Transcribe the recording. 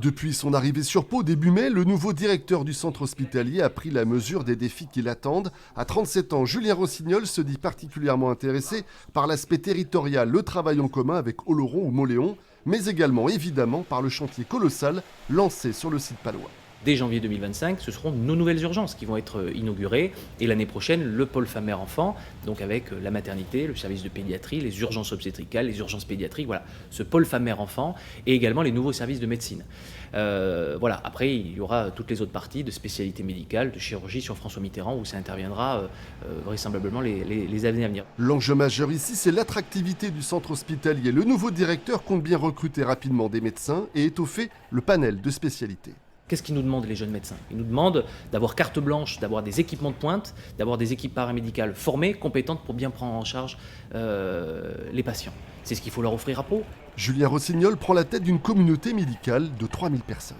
Depuis son arrivée sur Pau début mai, le nouveau directeur du centre hospitalier a pris la mesure des défis qui l'attendent. À 37 ans, Julien Rossignol se dit particulièrement intéressé par l'aspect territorial, le travail en commun avec Oloron ou Mauléon, mais également évidemment par le chantier colossal lancé sur le site palois. Dès janvier 2025, ce seront nos nouvelles urgences qui vont être inaugurées. Et l'année prochaine, le pôle femme-mère-enfant, donc avec la maternité, le service de pédiatrie, les urgences obstétricales, les urgences pédiatriques, voilà, ce pôle femme-mère-enfant et également les nouveaux services de médecine. Voilà. Après, il y aura toutes les autres parties de spécialité médicale, de chirurgie sur François Mitterrand, où ça interviendra vraisemblablement les années à venir. L'enjeu majeur ici, c'est l'attractivité du centre hospitalier. Le nouveau directeur compte bien recruter rapidement des médecins et étoffer le panel de spécialités. Qu'est-ce qu'ils nous demandent, les jeunes médecins? Ils nous demandent d'avoir carte blanche, d'avoir des équipements de pointe, d'avoir des équipes paramédicales formées, compétentes pour bien prendre en charge les patients. C'est ce qu'il faut leur offrir à Pau. Julien Rossignol prend la tête d'une communauté médicale de 3000 personnes.